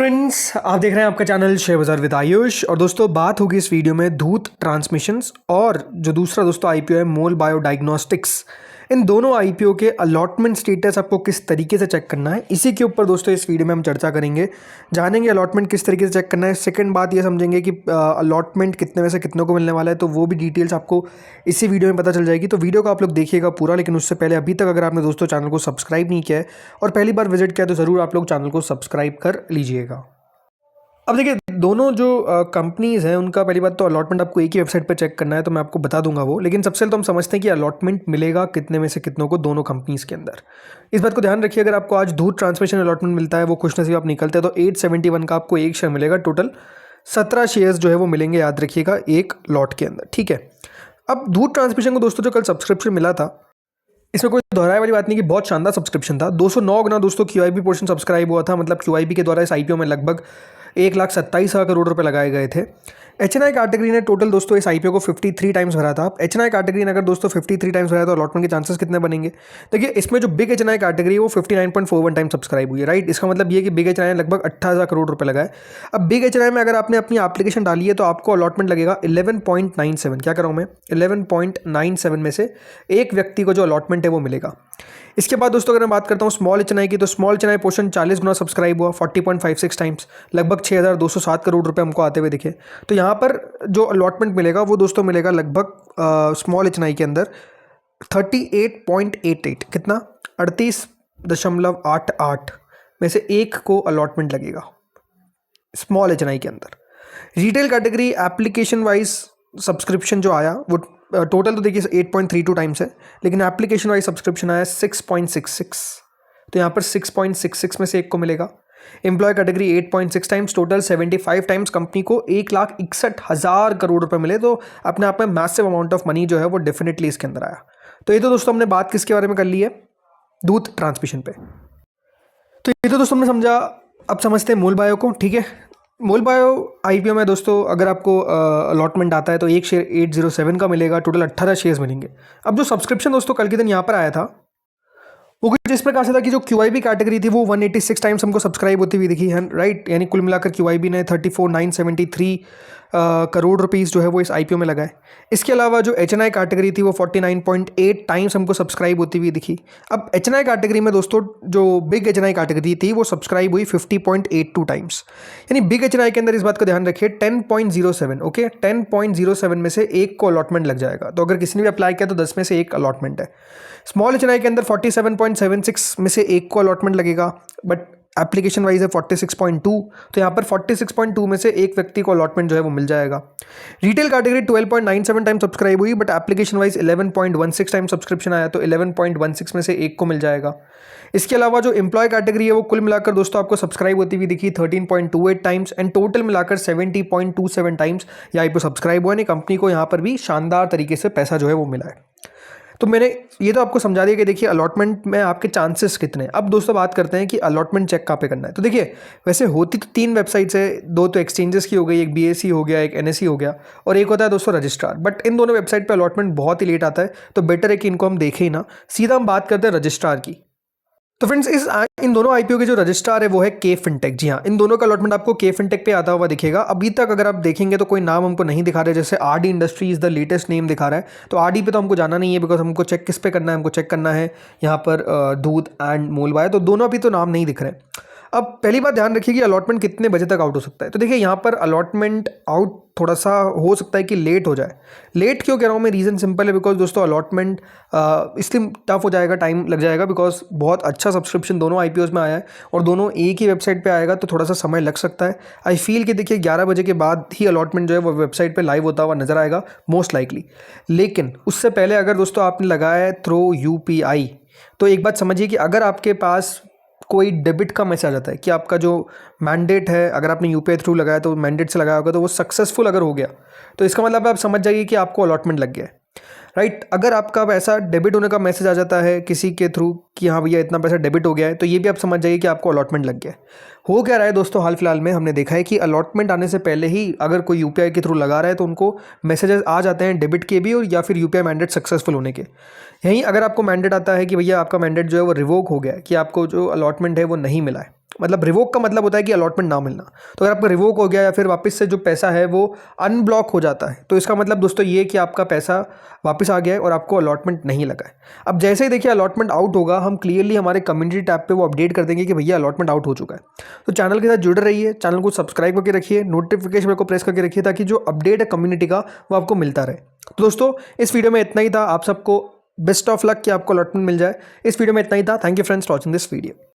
Friends, आप देख रहे हैं आपका चैनल शेयर बाजार विद आयुष। और दोस्तों, बात होगी इस वीडियो में धूत ट्रांसमिशंस और जो दूसरा दोस्तों आईपीओ है मोल बायो डायग्नोस्टिक्स। इन दोनों आईपीओ के अलॉटमेंट स्टेटस आपको किस तरीके से चेक करना है, इसी के ऊपर दोस्तों इस वीडियो में हम चर्चा करेंगे। जानेंगे अलॉटमेंट किस तरीके से चेक करना है। सेकंड बात ये समझेंगे कि अलॉटमेंट कितने में से कितनों को मिलने वाला है, तो वो भी डिटेल्स आपको इसी वीडियो में पता चल जाएगी। तो वीडियो को आप लोग देखिएगा पूरा। लेकिन उससे पहले अभी तक अगर आपने दोस्तों चैनल को सब्सक्राइब नहीं किया है और पहली बार विजिट किया है, तो ज़रूर आप लोग चैनल को सब्सक्राइब कर लीजिएगा। अब देखिए, दोनों जो कंपनीज़ हैं उनका पहली बात तो अलॉटमेंट आपको एक ही वेबसाइट पर चेक करना है, तो मैं आपको बता दूंगा वो। लेकिन सबसे पहले तो हम समझते हैं कि अलॉटमेंट मिलेगा कितने में से कितनों को दोनों कंपनीज़ के अंदर। इस बात को ध्यान रखिए, अगर आपको आज धूत ट्रांसमिशन अलॉटमेंट मिलता है, वो खुशनसीब आप निकलते हैं, तो 871 का आपको एक शेयर मिलेगा। टोटल 17 शेयर्स जो है वो मिलेंगे, याद रखिएगा, एक लॉट के अंदर। ठीक है। अब धूत ट्रांसमिशन को दोस्तों जो कल सब्सक्रिप्शन मिला था, इसमें कोई दोहराए वाली बात नहीं कि बहुत शानदार सब्सक्रिप्शन था। 209 गुना दोस्तों क्यूआईबी पोर्शन सब्सक्राइब हुआ था। मतलब क्यूआईबी के द्वारा इस आईपीओ में लगभग 1,27,000 करोड़ रुपए लगाए गए थे। एचएनआई कैटेगरी ने टोटल दोस्तों इस आईपीओ को 53 टाइम्स भरा था। एचएनआई कैटेगरी ने अगर दोस्तों 53 टाइम्स भरा तो अलॉटमेंट के चांसेस कितने बनेंगे? देखिए, इसमें जो बिग एचएनआई कैटेगरी है वो 59.41 टाइम्स सब्सक्राइब हुई है। राइट। इसका मतलब ये कि बिग एचएनआई ने लगभग 28,000 करोड़ रुपए लगाए। अब बिग एचएनआई में अगर आपने अपनी एप्लीकेशन डाली है तो आपको अलॉटमेंट लगेगा 11.97। क्या कर रहा हूँ मैं? 11.97 में से एक व्यक्ति को जो अलॉटमेंट है वो मिलेगा। इसके बाद दोस्तों अगर मैं बात करता हूँ स्मॉल एचएनआई की, तो स्मॉल एचएनआई पोर्शन 40 गुना सब्सक्राइब हुआ, 40.56 टाइम्स, लगभग 6,207 करोड़ रुपए हमको आते हुए दिखे। तो यहाँ पर जो अलॉटमेंट मिलेगा वो दोस्तों मिलेगा लगभग स्मॉल एचएनआई के अंदर 38.88। कितना? 38.88 में से एक को अलॉटमेंट लगेगा स्मॉल एचएनआई के अंदर। Retail category application wise subscription जो आया वो टोटल तो देखिए 8.32 टाइम्स है, लेकिन एप्लीकेशन वाइज सब्सक्रिप्शन आया 6.66। तो यहाँ पर 6.66 में से एक को मिलेगा। Employ category 8.6 times, total 75 times company को 1,61,000 करोड़ रुपए मिले। तो अपने आप में मैसिव अमाउंट ऑफ मनी जो है वो डेफिनेटली इसके अंदर आया। तो ये तो दोस्तों हमने बात किसके बारे में कर ली है? धूत ट्रांसमिशन पे। तो ये तो दोस्तों हमने समझा। अब समझते हैं मोल बायो को। ठीक है। मोल बायो आईपीओ में दोस्तों अगर आपको अलॉटमेंट आता है तो एक शेयर 807 का मिलेगा। टोटल 18 शेयर्स मिलेंगे। अब जो सब्सक्रिप्शन दोस्तों कल के दिन यहाँ पर आया था वो कुछ इस प्रकार से था कि जो क्यूआईबी कैटेगरी थी वो 186 टाइम्स हमको सब्सक्राइब होती हुई दिखी है। राइट। यानी कुल मिलाकर क्यूआईबी ने 34,973 करोड़ रुपीस जो है वो इस आईपीओ में लगाए। इसके अलावा जो एचएनआई कैटेगरी थी वो 49.8 टाइम्स हमको सब्सक्राइब होती हुई दिखी। अब एचएनआई कैटेगरी में दोस्तों जो बिग एचएनआई कैटेगरी थी वो सब्सक्राइब हुई 50.82 टाइम्स। यानी बिग एचएनआई के अंदर इस बात को ध्यान रखिए 10.07। ओके, 10.07 में से एक को अलॉटमेंट लग जाएगा। तो अगर किसी ने भी अप्लाई किया तो 10 में से एक अलॉटमेंट है। स्मॉल एचएनआई के अंदर 47.76 में से एक को अलॉटमेंट लगेगा, बट एप्लीकेशन वाइज है 46.2। तो यहाँ पर 46.2 में से एक व्यक्ति को अलॉटमेंट जो है वो मिल जाएगा। रिटेल कैटेगरी 12.97 टाइम सब्सक्राइब हुई, but application wise 11.16 time subscription आया, तो 11.16 में से एक को मिल जाएगा। इसके अलावा जो एम्प्लॉय कैटेगरी है वो कुल मिलाकर दोस्तों आपको सब्सक्राइब होती हुई दिखी 13.28 टाइम्स एंड टोटल मिलाकर 70.27 टाइम्स यहाँ पर सब्सक्राइब हुआ। नहीं, कंपनी को यहाँ पर भी शानदार तरीके से पैसा जो है वो मिला है। तो मैंने ये तो आपको समझा दिया कि देखिए अलॉटमेंट में आपके चांसेस कितने। अब दोस्तों बात करते हैं कि अलॉटमेंट चेक कहाँ पे करना है। तो देखिए, वैसे होती तो 3 वेबसाइट्स है। 2 तो एक्सचेंजेस की हो गई, एक बीएसई हो गया, एक एनएसई हो गया, और एक होता है दोस्तों रजिस्ट्रार। बट इन दोनों वेबसाइट पे अलॉटमेंट बहुत ही लेट आता है, तो बेटर है कि इनको हम देखें ही ना। सीधा हम बात करते हैं रजिस्ट्रार की। तो फ्रेंड्स, इन दोनों आईपीओ के जो रजिस्ट्रार है वो है के फिनटेक। जी हाँ, इन दोनों का अलॉटमेंट आपको के फिनटेक पे आता हुआ दिखेगा। अभी तक अगर आप देखेंगे तो कोई नाम हमको नहीं दिखा रहे। जैसे RD industries the latest name दिखा रहा है, तो आरडी पे तो हमको जाना नहीं है, बिकॉज हमको चेक किस पे करना है? हमको चेक करना है यहाँ पर धूत एंड मोल बायो। तो दोनों अभी तो नाम नहीं दिख रहे। अब पहली बात ध्यान रखिए कि अलॉटमेंट कितने बजे तक आउट हो सकता है। तो देखिए, यहाँ पर अलॉटमेंट आउट थोड़ा सा हो सकता है कि लेट हो जाए। लेट क्यों कह रहा हूँ मैं? रीज़न सिंपल है, बिकॉज दोस्तों अलॉटमेंट इसलिए टफ हो जाएगा, टाइम लग जाएगा, बिकॉज बहुत अच्छा सब्सक्रिप्शन दोनों आईपीओज में आया है और दोनों एक ही वेबसाइट पे आएगा, तो थोड़ा सा समय लग सकता है। आई फील कि देखिए 11 बजे के बाद ही अलॉटमेंट जो है वो वेबसाइट पर लाइव होता हुआ नजर आएगा मोस्ट लाइकली। लेकिन उससे पहले अगर दोस्तों आपने लगाया है थ्रू यूपीआई, तो एक बात समझिए कि अगर आपके पास कोई डेबिट का मैसेज आ जाता है कि आपका जो मैंडेट है, अगर आपने यूपीआई थ्रू लगाया तो मैंडेट से लगाया होगा, तो वो सक्सेसफुल अगर हो गया तो इसका मतलब आप समझ जाइए कि आपको अलॉटमेंट लग गया है। राइट। अगर आपका पैसा डेबिट होने का मैसेज आ जाता है किसी के थ्रू कि हाँ भैया इतना पैसा डेबिट हो गया है, तो ये भी आप समझ जाइए कि आपको अलॉटमेंट लग गया है। हो क्या रहा है दोस्तों, हाल फिलहाल में हमने देखा है कि अलॉटमेंट आने से पहले ही अगर कोई यूपीआई के थ्रू लगा रहा है तो उनको मैसेजेस आ जाते हैं डेबिट के भी, और या फिर यूपीआई मैंडेट सक्सेसफुल होने के। यहीं अगर आपको मैंडेट आता है कि भैया आपका मैंडेट जो है वो रिवोक हो गया है, कि आपको जो अलॉटमेंट है वो नहीं मिला है, मतलब रिवोक का मतलब होता है कि अलॉटमेंट ना मिलना। तो अगर आपका रिवोक हो गया या फिर वापस से जो पैसा है वो अनब्लॉक हो जाता है, तो इसका मतलब दोस्तों ये कि आपका पैसा वापस आ गया है और आपको अलॉटमेंट नहीं लगा है। अब जैसे ही देखिए अलॉटमेंट आउट होगा, हम क्लियरली हमारे कम्युनिटी टैब पे वो अपडेट कर देंगे कि भैया अलॉटमेंट आउट हो चुका है। तो चैनल के साथ जुड़े रहिए, चैनल को सब्सक्राइब करके रखिए, नोटिफिकेशन को प्रेस करके रखिए, ताकि जो अपडेट है कम्युनिटी का वो आपको मिलता रहे। तो दोस्तों इस वीडियो में इतना ही था। आप सबको बेस्ट ऑफ लक कि आपको अलॉटमेंट मिल जाए। इस वीडियो में इतना ही था। Thank you friends for watching this video.